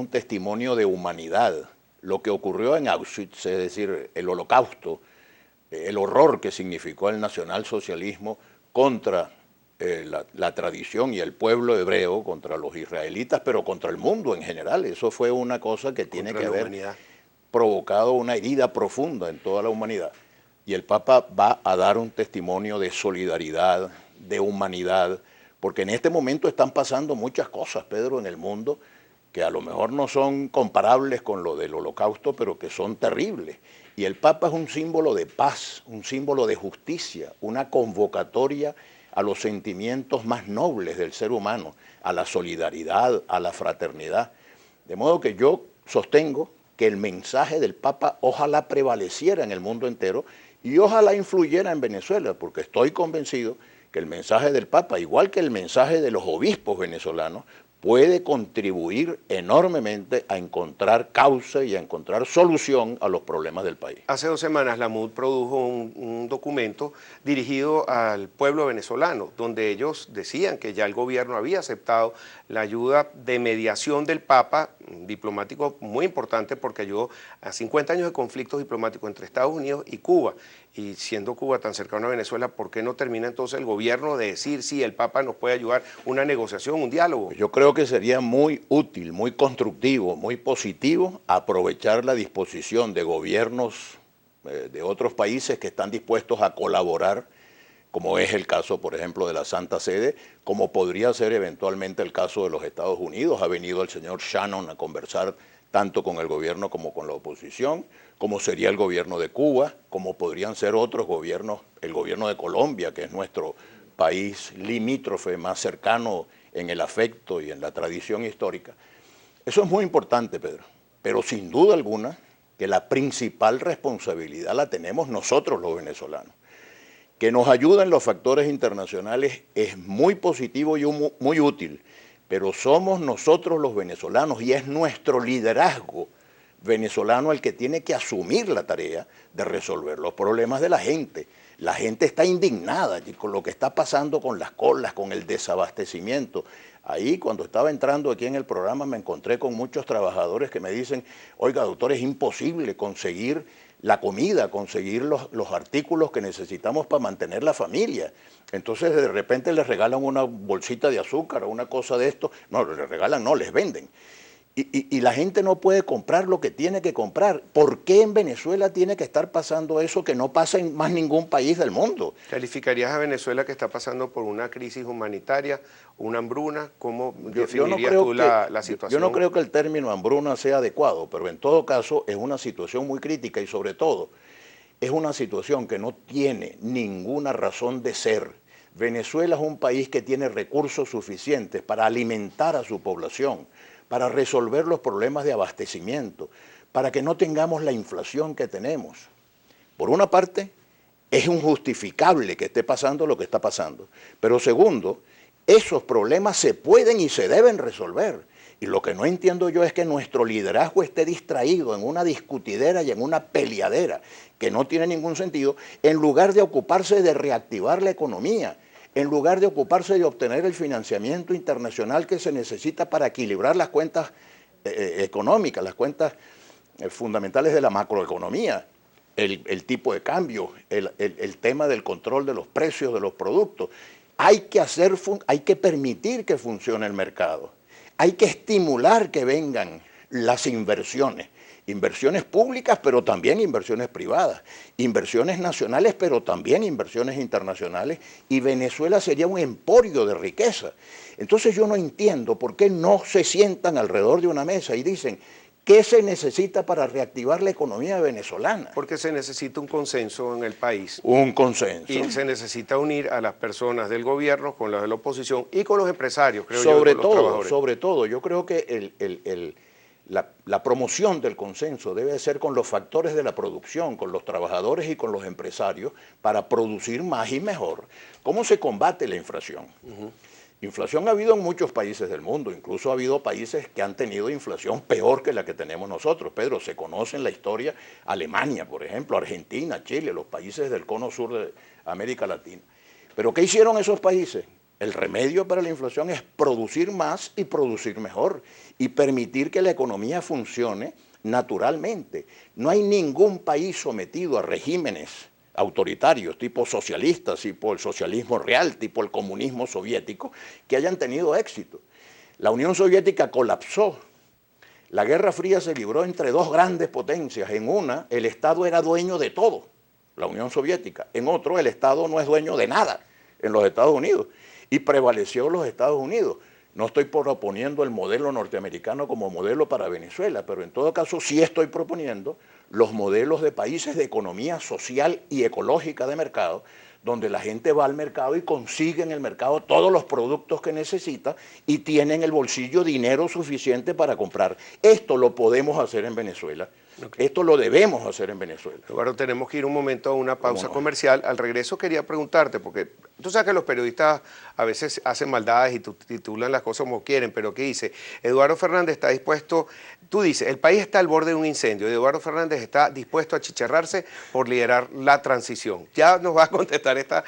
un testimonio de humanidad. Lo que ocurrió en Auschwitz, es decir, el holocausto, el horror que significó el nacionalsocialismo contra la tradición y el pueblo hebreo, contra los israelitas, pero contra el mundo en general. Eso fue una cosa que tiene que haber provocado una herida profunda en toda la humanidad. Y el Papa va a dar un testimonio de solidaridad, de humanidad, porque en este momento están pasando muchas cosas, Pedro, en el mundo, que a lo mejor no son comparables con lo del holocausto, pero que son terribles. Y el Papa es un símbolo de paz, un símbolo de justicia, una convocatoria a los sentimientos más nobles del ser humano, a la solidaridad, a la fraternidad. De modo que yo sostengo que el mensaje del Papa ojalá prevaleciera en el mundo entero y ojalá influyera en Venezuela, porque estoy convencido que el mensaje del Papa, igual que el mensaje de los obispos venezolanos, puede contribuir enormemente a encontrar causa y a encontrar solución a los problemas del país. Hace 2 semanas la MUD produjo un documento dirigido al pueblo venezolano, donde ellos decían que ya el gobierno había aceptado la ayuda de mediación del Papa, diplomático muy importante porque ayudó a 50 años de conflictos diplomáticos entre Estados Unidos y Cuba. Y siendo Cuba tan cercano a Venezuela, ¿por qué no termina entonces el gobierno de decir sí, el Papa nos puede ayudar, una negociación, un diálogo? Yo creo que sería muy útil, muy constructivo, muy positivo aprovechar la disposición de gobiernos de otros países que están dispuestos a colaborar, como es el caso, por ejemplo, de la Santa Sede, como podría ser eventualmente el caso de los Estados Unidos. Ha venido el señor Shannon a conversar tanto con el gobierno como con la oposición, como sería el gobierno de Cuba, como podrían ser otros gobiernos, el gobierno de Colombia, que es nuestro país limítrofe más cercano en el afecto y en la tradición histórica. Eso es muy importante, Pedro, pero sin duda alguna que la principal responsabilidad la tenemos nosotros los venezolanos. Que nos ayuden los factores internacionales es muy positivo y muy útil, pero somos nosotros los venezolanos y es nuestro liderazgo venezolano el que tiene que asumir la tarea de resolver los problemas de la gente. La gente está indignada con lo que está pasando con las colas, con el desabastecimiento. Ahí, cuando estaba entrando aquí en el programa, me encontré con muchos trabajadores que me dicen, oiga, doctor, es imposible conseguir la comida, conseguir los artículos que necesitamos para mantener la familia. Entonces, de repente les regalan una bolsita de azúcar o una cosa de esto. No, les regalan, no, les venden. Y la gente no puede comprar lo que tiene que comprar. ¿Por qué en Venezuela tiene que estar pasando eso que no pasa en más ningún país del mundo? ¿Calificarías a Venezuela que está pasando por una crisis humanitaria, una hambruna? ¿Cómo definirías tú la situación? Yo no creo que el término hambruna sea adecuado, pero en todo caso es una situación muy crítica y sobre todo es una situación que no tiene ninguna razón de ser. Venezuela es un país que tiene recursos suficientes para alimentar a su población, para resolver los problemas de abastecimiento, para que no tengamos la inflación que tenemos. Por una parte, es injustificable que esté pasando lo que está pasando, pero segundo, esos problemas se pueden y se deben resolver. Y lo que no entiendo yo es que nuestro liderazgo esté distraído en una discutidera y en una peleadera que no tiene ningún sentido, en lugar de ocuparse de reactivar la economía, en lugar de ocuparse de obtener el financiamiento internacional que se necesita para equilibrar las cuentas económicas, las cuentas fundamentales de la macroeconomía, el tipo de cambio, el tema del control de los precios de los productos. Hay que permitir que funcione el mercado. Hay que estimular que vengan las inversiones. Inversiones públicas, pero también inversiones privadas. Inversiones nacionales, pero también inversiones internacionales. Y Venezuela sería un emporio de riqueza. Entonces yo no entiendo por qué no se sientan alrededor de una mesa y dicen, ¿qué se necesita para reactivar la economía venezolana? Porque se necesita un consenso en el país. Un consenso. Y se necesita unir a las personas del gobierno con las de la oposición y con los empresarios, creo yo, Sobre y con los trabajadores. Sobre todo, yo creo que la promoción del consenso debe ser con los factores de la producción, con los trabajadores y con los empresarios para producir más y mejor. ¿Cómo se combate la inflación? Inflación ha habido en muchos países del mundo, incluso ha habido países que han tenido inflación peor que la que tenemos nosotros. Pedro, se conoce en la historia Alemania, por ejemplo, Argentina, Chile, los países del cono sur de América Latina. Pero ¿qué hicieron esos países? El remedio para la inflación es producir más y producir mejor y permitir que la economía funcione naturalmente. No hay ningún país sometido a regímenes autoritarios, tipo socialistas, tipo el socialismo real, tipo el comunismo soviético, que hayan tenido éxito. La Unión Soviética colapsó. La Guerra Fría se libró entre dos grandes potencias. En una, el Estado era dueño de todo, la Unión Soviética. En otro, el Estado no es dueño de nada, en los Estados Unidos. Y prevaleció los Estados Unidos. No estoy proponiendo el modelo norteamericano como modelo para Venezuela, pero en todo caso sí estoy proponiendo los modelos de países de economía social y ecológica de mercado, donde la gente va al mercado y consigue en el mercado todos los productos que necesita y tiene en el bolsillo dinero suficiente para comprar. Esto lo podemos hacer en Venezuela. Okay. Esto lo debemos hacer en Venezuela. Ahora tenemos que ir un momento a una pausa comercial. Al regreso quería preguntarte, porque tú sabes que los periodistas a veces hacen maldades y titulan las cosas como quieren, pero ¿qué dice? Eduardo Fernández está dispuesto, tú dices, el país está al borde de un incendio y Eduardo Fernández está dispuesto a achicharrarse por liderar la transición. Ya nos va a contestar esta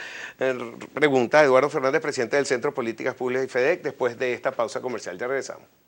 pregunta Eduardo Fernández, presidente del Centro de Políticas Públicas y FEDEC, después de esta pausa comercial. Ya regresamos.